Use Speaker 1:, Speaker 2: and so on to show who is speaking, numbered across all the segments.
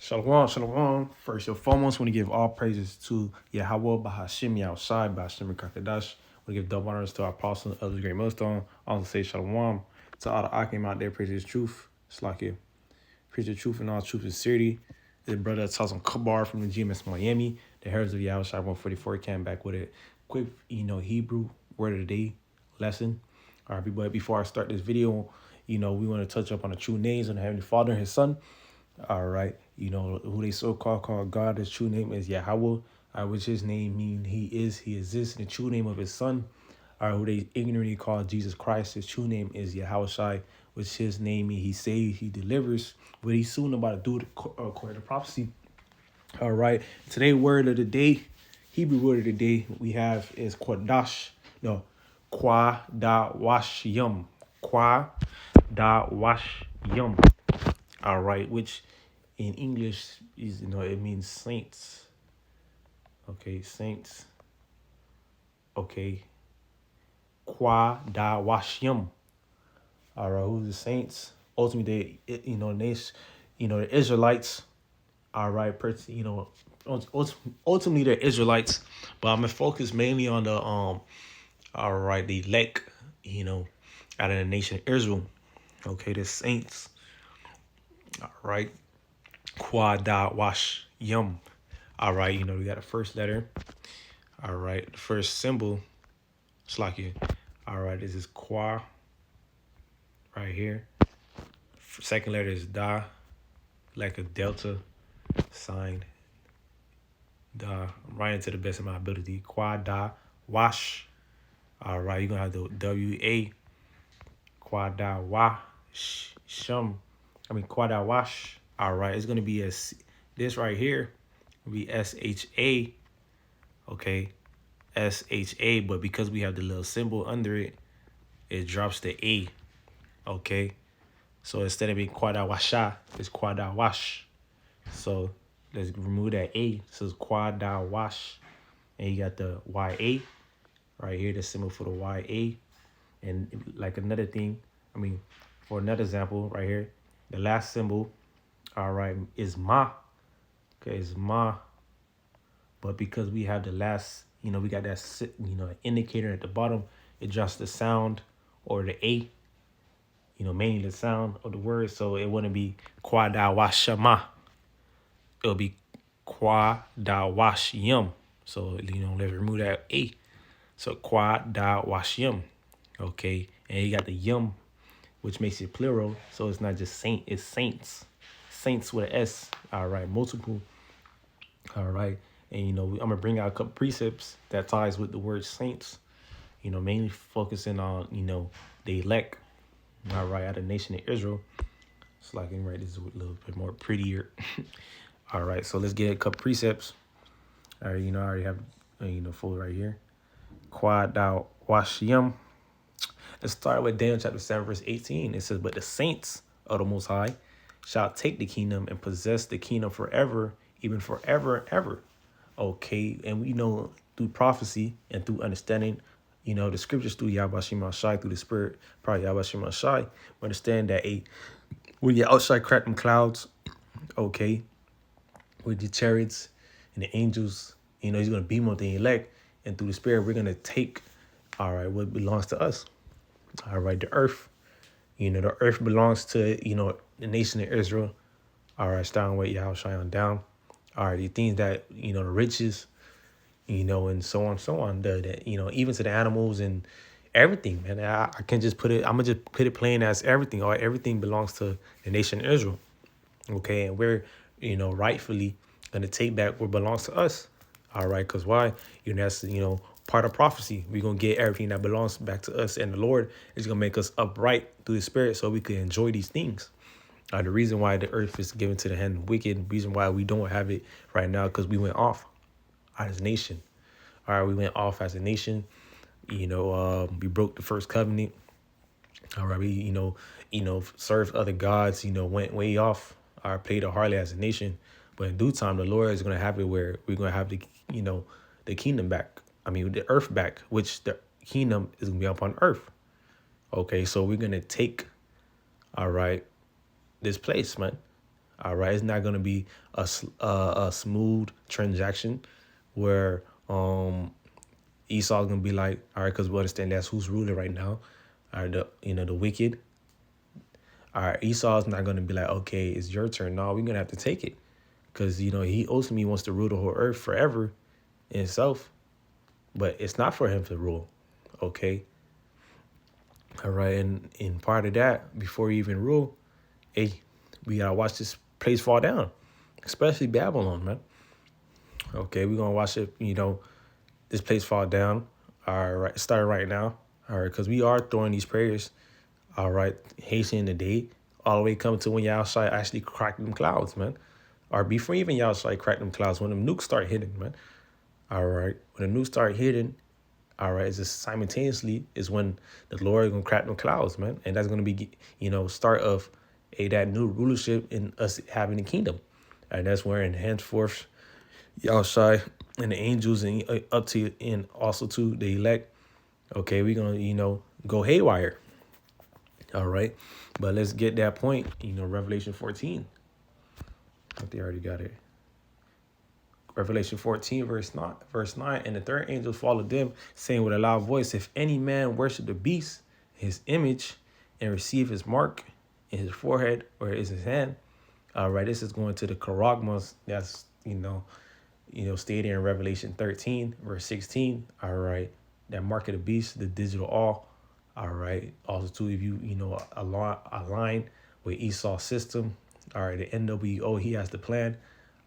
Speaker 1: Shalom, shalom. First and foremost, want to give all praises to Yahweh, Bahashim, Yahushai, Bahashim, Kakadash. Want to give double honors to our apostle, Elder Great Millstone. Also say shalom to all the Akim out there, preach his truth. It's like it. Preach the truth and all truth and sincerity. His brother Tazan Kabar from the GMS Miami, the Herds of Yahushai 144 came back with a quick, Hebrew word of the day lesson. All right, but before I start this video, we want to touch up on the true names of the Heavenly Father and His Son. All right, who they so-called God. His true name is Yahweh, which his name mean he exists. The true name of his son, who they ignorantly call Jesus Christ. His true name is Yahushai, which his name mean he saves, he delivers. What he's soon about to do according to prophecy. All right, today word of the day, Hebrew word of the day we have is Qadawashyam. Qadawashyam. All right, which in English is it means saints. Okay, saints. Okay, Qadawashyam. All right, who's the saints? Ultimately, the Israelites. All right, ultimately they're Israelites, but I'm gonna focus mainly on the all right, the elect, out of the nation of Israel. Okay, the saints. All right, Qadawashyam. All right, we got the first letter. All right, the first symbol, Slakia. All right, this is Qua right here. Second letter is Da, like a delta sign. Da, I'm writing to the best of my ability. Qua Da Wash. All right, you're going to have the W-A. Qua Da Wash. Qua Da Wash. All right, it's going to be this right here will be S-H-A. Okay, S-H-A, but because we have the little symbol under it, it drops the A. Okay, so instead of being Qadawasha, it's Qadawash. So let's remove that A. So it's Qadawash, and you got the Y-A right here, the symbol for the Y-A. And like another thing, for another example right here, the last symbol, all right, is Ma. Okay, it's Ma. But because we have the last, we got that, indicator at the bottom, it drops the sound or the A, mainly the sound of the word. So it wouldn't be Qadawashama. It'll be Qadawashyam. So, let's remove that A. So Qadawashyam. Okay. And you got the yum, which makes it plural. So it's not just saint, it's saints. Saints with an S. All right. Multiple. All right. And, I'm going to bring out a couple precepts that ties with the word saints, mainly focusing on, the elect, all right, out of the nation of Israel. So like, right, this is a little bit more prettier. All right, so let's get a couple precepts. All right, I already have, full right here. Qadawashyam. Let's start with Daniel chapter 7, verse 18. It says, but the saints of the Most High shall take the kingdom and possess the kingdom forever, even forever and ever. Okay, and we know through prophecy and through understanding, the scriptures through Yahweh Shai, through the Spirit, probably Yahweh Shai, we understand that when you're outside crack them clouds, okay, with the chariots and the angels, he's going to beam on the elect, and through the Spirit, we're going to take, all right, what belongs to us. All right, the earth. The earth belongs to, the nation of Israel. All right, starting with Yahweh on down. All right, the things that, the riches, and so on, so on. Even to the animals and everything, man. I can just put it, I'm going to just put it plain as everything. All right, everything belongs to the nation of Israel. Okay, and we're, rightfully going to take back what belongs to us. All right, because why? That's, part of prophecy. We're going to get everything that belongs back to us. And the Lord is going to make us upright through the Spirit so we can enjoy these things. The reason why the earth is given to the hand of the wicked, the reason why we don't have it right now, because we went off as a nation. All right, we went off as a nation. We broke the first covenant. All right, we, served other gods, went way off. All right, played a harlot as a nation. But in due time, the Lord is going to have it where we're going to have the kingdom back. The earth back, which the kingdom is going to be upon earth. Okay, so we're going to take, all right, this place, man. All right, it's not going to be a smooth transaction where Esau's going to be like, all right, because we understand that's who's ruling right now. All right, the wicked. All right, Esau's not going to be like, okay, it's your turn. No, we're going to have to take it because, he ultimately wants to rule the whole earth forever in himself, but it's not for him to rule. Okay. All right, and in part of that, before you even rule, hey, we gotta watch this place fall down, especially Babylon, man. Okay, we're gonna watch it, this place fall down. All right, starting right now. All right, because we are throwing these prayers, all right, hastening the day, all the way coming to when y'all shall actually crack them clouds, man. Or before even y'all shall crack them clouds, when them nukes start hitting, man. All right, when the nukes start hitting, all right, it's just simultaneously is when the Lord is gonna crack them clouds, man, and that's gonna be, start of that new rulership in us having the kingdom, and that's where in henceforth, Yahushai and the angels and up to and also to the elect. Okay, we're gonna go haywire. All right, but let's get that point. Revelation 14. I think I already got it. Revelation 14, verse 9, and the third angel followed them, saying with a loud voice, if any man worship the beast, his image, and receive his mark in his forehead or in his hand. All right, this is going to the charagmas. That's, stated in Revelation 13, verse 16. All right, that mark of the beast, the digital all. All right, also too, if you, align with Esau's system. All right, the NWO, he has the plan.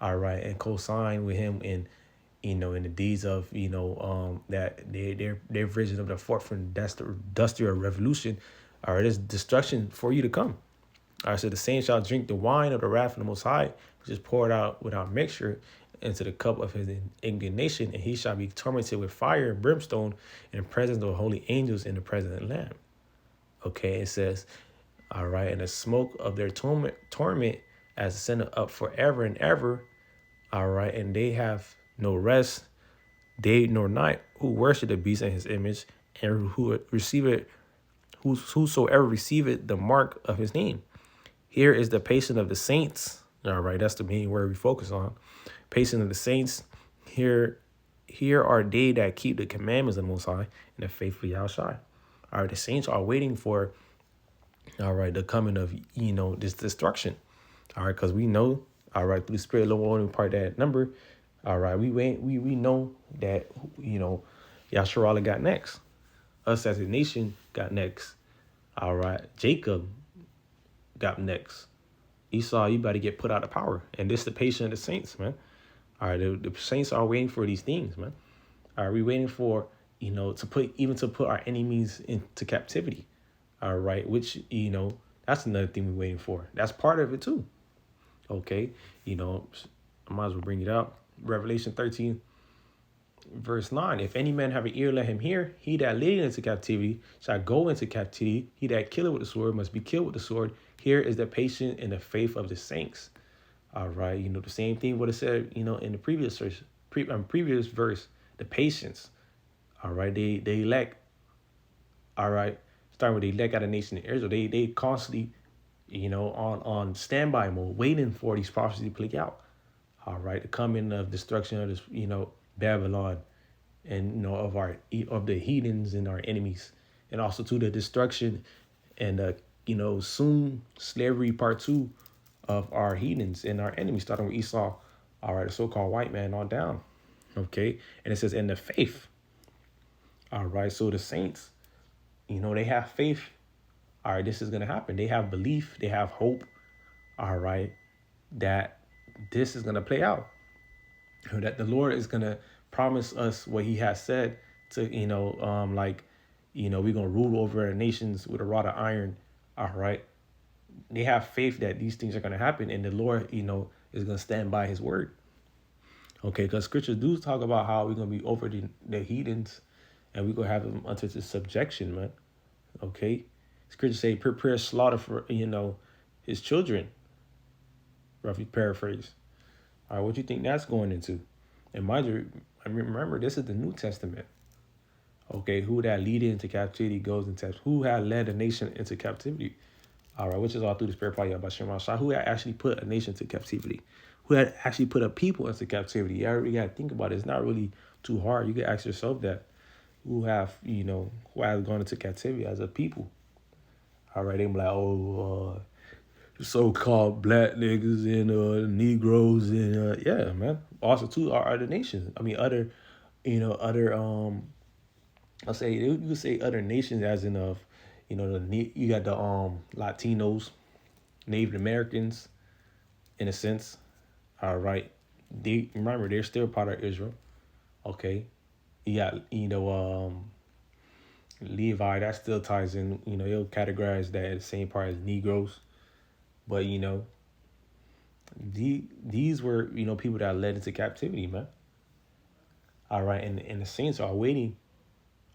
Speaker 1: All right, and co-sign with him in the deeds of that their vision of the fourth industrial revolution. All right, there's destruction for you to come. All right, so the saints shall drink the wine of the wrath of the Most High, which is poured out without mixture into the cup of his indignation, and he shall be tormented with fire and brimstone in the presence of the holy angels in the presence of the Lamb. Okay, it says, all right, and the smoke of their torment as ascended up forever and ever. All right, and they have no rest, day nor night, who worship the beast in his image, and who receive it, whosoever receiveth the mark of his name. Here is the patience of the saints. All right, that's the main word we focus on. Patience of the saints. Here are they that keep the commandments of the Most High and the faithful Yahushai. All right, the saints are waiting for, all right, the coming of, this destruction. All right, because we know, all right, through the Spirit, Lord, only part that number. All right, we know that, Yahshua got next. Us as a nation got next. All right, Jacob got next. Esau, you better get put out of power. And this is the patience of the saints, man. All right, the saints are waiting for these things, man. All right, we waiting for, to put our enemies into captivity. All right, which, that's another thing we're waiting for. That's part of it too. Okay, I might as well bring it up. Revelation 13, verse 9. If any man have an ear, let him hear. He that leadeth into captivity shall go into captivity. He that killeth with the sword must be killed with the sword. Here is the patience and the faith of the saints. All right, the same thing what it said, in the previous verse, the patience. All right, they elect. All right, starting with the elect out of the nation of Israel. They constantly, on standby mode, waiting for these prophecies to play out. All right, the coming of destruction of this, Babylon, and of the heathens and our enemies, and also to the destruction and soon slavery part 2 of our heathens and our enemies, starting with Esau. All right, the so-called white man on down. Okay, and it says in the faith. All right, so the saints, they have faith. All right, this is gonna happen. They have belief. They have hope. All right, that this is gonna play out. That the Lord is gonna promise us what He has said to, we're gonna rule over the nations with a rod of iron. All right, they have faith that these things are gonna happen, and the Lord, is gonna stand by His word. Okay, because scriptures do talk about how we're gonna be over the heathens, and we're gonna have them under the subjection, man. Okay, scriptures say prepare slaughter for His children. Roughly paraphrase. All right, what do you think that's going into? And mind you, remember, this is the New Testament. Okay, who that lead into captivity goes into, who had led a nation into captivity? All right, which is all through the spirit power by Shema Shah, who had actually put a nation to captivity, who had actually put a people into captivity. You got to think about it. It's not really too hard. You can ask yourself that. Who have, who have gone into captivity as a people. All right, they be like, oh, so-called black niggas and Negroes and yeah, man. Also, too, are other nations. I mean, other, other I'll say you could say other nations as in of, you got the Latinos, Native Americans, in a sense. All right, they remember they're still part of Israel. Okay, you got Levi that still ties in. He'll categorize that as the same part as Negroes, but these were people that led into captivity, man. All right, and the saints are waiting.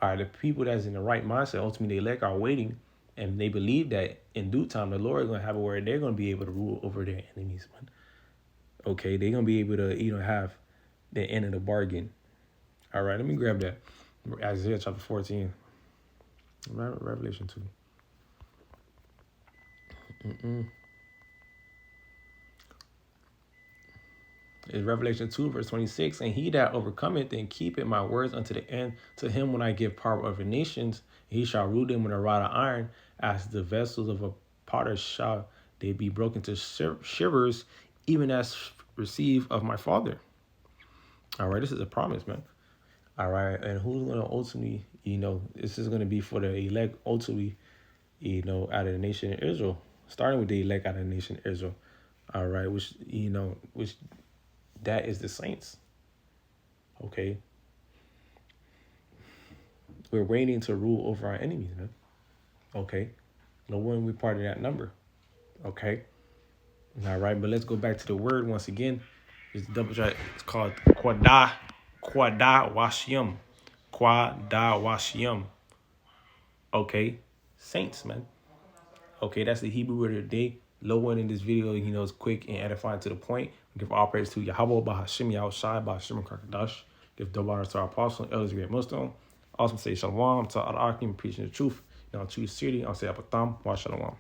Speaker 1: All right, the people that's in the right mindset, ultimately the elect, are waiting, and they believe that in due time the Lord is gonna have a word. They're gonna be able to rule over their enemies, man. Okay, they're gonna be able to have the end of the bargain. All right, let me grab that. Isaiah chapter 14, Revelation 2. It's Revelation 2, verse 26. And he that overcometh and keepeth my words unto the end, to him when I give power over nations, he shall rule them with a rod of iron, as the vessels of a potter shall they be broken to shivers, even as receive of my Father. All right, this is a promise, man. All right, and who's going to ultimately, this is going to be for the elect ultimately, out of the nation of Israel, starting with the elect out of the nation of Israel. All right, which that is the saints. Okay, we're waiting to rule over our enemies, man. Okay, no one we part of that number. Okay, all right, but let's go back to the word once again. It's double check. It's called Qadawashyam. Qadawashyam. Okay, saints, man. Okay, that's the Hebrew word of the day. Low one in this video, is quick and edifying to the point. We give all praise to Yahweh, Bahashim, Yahushai, Bahashim, Kakadash. Give double honor to our apostle and elders, great Muslim. Also say shalom to Al-Akim, preaching the truth. Choose city. I'll say apatam, wa shalom.